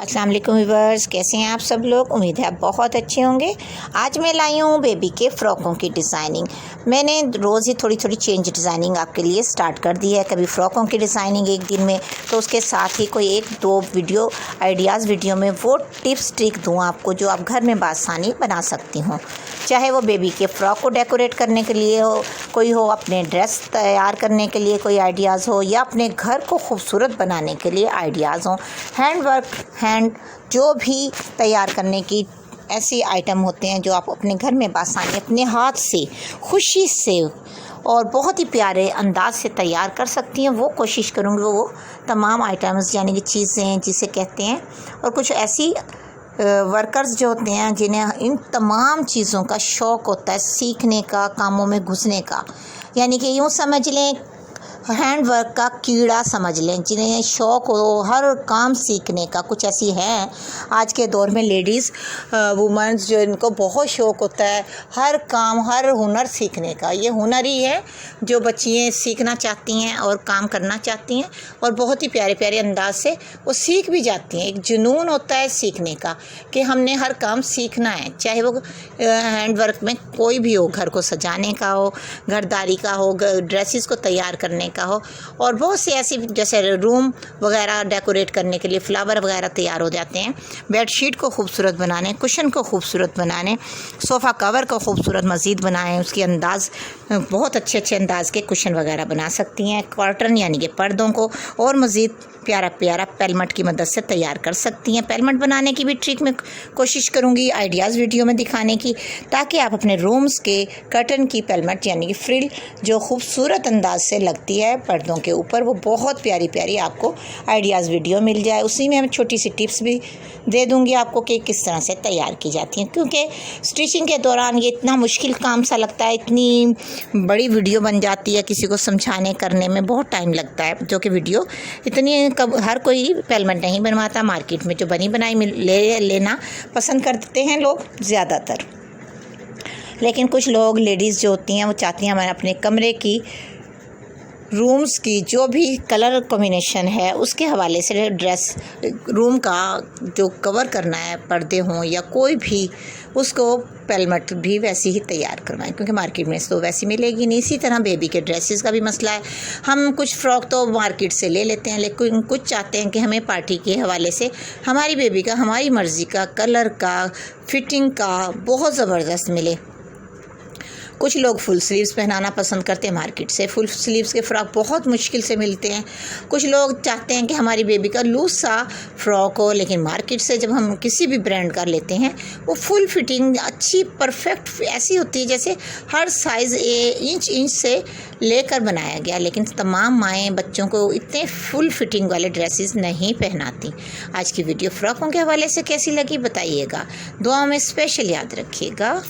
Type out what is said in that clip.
अस्सलाम वालेकुम व्यूअर्स, कैसे हैं आप सब लोग। उम्मीद है आप बहुत अच्छे होंगे। आज मैं लाई हूँ बेबी के फ़्रॉकों की डिज़ाइनिंग। मैंने रोज़ ही थोड़ी थोड़ी चेंज डिज़ाइनिंग आपके लिए स्टार्ट कर दी है। कभी फ़्रॉकों की डिज़ाइनिंग एक दिन में, तो उसके साथ ही कोई एक दो वीडियो आइडियाज़ वीडियो में वो टिप्स ट्रिक दूँ आपको जो आप घर में बआसानी बना सकती हूँ। चाहे वो बेबी के फ़्रॉक को डेकोरेट करने के लिए हो, कोई हो अपने ड्रेस तैयार करने के लिए कोई आइडियाज़ हो, या अपने घर को खूबसूरत बनाने के लिए आइडियाज़ हों। हैंड जो भी तैयार करने की ऐसी आइटम होते हैं जो आप अपने घर में बआसानी अपने हाथ से खुशी से और बहुत ही प्यारे अंदाज से तैयार कर सकती हैं, वो कोशिश करूँगी वो तमाम आइटम्स यानी कि चीज़ें जिसे कहते हैं। और कुछ ऐसी वर्कर्स जो होते हैं जिन्हें इन तमाम चीज़ों का शौक़ होता है, सीखने का, कामों में घुसने का, यानी कि यूँ समझ लें हैंड वर्क का कीड़ा समझ लें, जिन्हें शौक़ हो हर काम सीखने का। कुछ ऐसी हैं आज के दौर में लेडीज़ वुमेन्स जो इनको बहुत शौक़ होता है हर काम हर हुनर सीखने का। ये हुनर ही है जो बच्चियाँ सीखना चाहती हैं और काम करना चाहती हैं, और बहुत ही प्यारे प्यारे अंदाज से वो सीख भी जाती हैं। एक जुनून होता है सीखने का कि हमने हर काम सीखना है, चाहे वो हैंड वर्क में कोई भी हो, घर को सजाने का हो, घरदारी का हो, ड्रेसेस को तैयार करने का हो, और बहुत सी ऐसी जैसे रूम वगैरह डेकोरेट करने के लिए फ्लावर वगैरह तैयार हो जाते हैं। बेडशीट को खूबसूरत बनाने, कुशन को खूबसूरत बनाने, सोफ़ा कवर को खूबसूरत मज़ीद बनाएं, उसकी अंदाज़ बहुत अच्छे अच्छे अंदाज़ के कुशन वगैरह बना सकती हैं। कर्टन यानी कि पर्दों को और मज़ीद प्यारा प्यारा पेलमट की मदद से तैयार कर सकती हैं। पेलमट बनाने की भी ट्रिक में कोशिश करूँगी आइडियाज़ वीडियो में दिखाने की, ताकि आप अपने रूम्स के कर्टन की पेलमट यानी कि फ्रिल जो खूबसूरत अंदाज से लगती है पर्दों के ऊपर, वो बहुत प्यारी प्यारी आपको आइडियाज़ वीडियो मिल जाए। उसी में हम छोटी सी टिप्स भी दे दूँगी आपको कि किस तरह से तैयार की जाती हैं, क्योंकि स्टिचिंग के दौरान ये इतना मुश्किल काम सा लगता है, इतनी बड़ी वीडियो बन जाती है, किसी को समझाने करने में बहुत टाइम लगता है, जो कि वीडियो इतनी हर कोई पेलमेंट नहीं बनवाता। मार्केट में जो बनी बनाई लेना पसंद करते हैं लोग ज़्यादातर, लेकिन कुछ लोग लेडीज़ जो होती हैं वो चाहती हैं हमारे अपने कमरे की रूम्स की जो भी कलर कॉम्बिनेशन है उसके हवाले से ड्रेस रूम का जो कवर करना है, पर्दे हों या कोई भी, उसको पेलमट भी वैसी ही तैयार करवाएं, क्योंकि मार्केट में तो वैसी मिलेगी नहीं। इसी तरह बेबी के ड्रेसेस का भी मसला है। हम कुछ फ़्रॉक तो मार्केट से ले लेते हैं, लेकिन कुछ चाहते हैं कि हमें पार्टी के हवाले से हमारी बेबी का हमारी मर्ज़ी का कलर का फिटिंग का बहुत ज़बरदस्त मिले। कुछ लोग फुल स्लीव्स पहनाना पसंद करते हैं, मार्केट से फुल स्लीव्स के फ़्रॉक बहुत मुश्किल से मिलते हैं। कुछ लोग चाहते हैं कि हमारी बेबी का लूज़ सा फ़्रॉक हो, लेकिन मार्केट से जब हम किसी भी ब्रांड का लेते हैं वो फुल फिटिंग अच्छी परफेक्ट ऐसी होती है जैसे हर साइज़ इंच से लेकर बनाया गया। लेकिन तमाम माएँ बच्चों को इतने फुल फिटिंग वाले ड्रेसेस नहीं पहनाती। आज की वीडियो फ़्रॉकों के हवाले से कैसी लगी बताइएगा, दुआ में स्पेशल याद रखिएगा।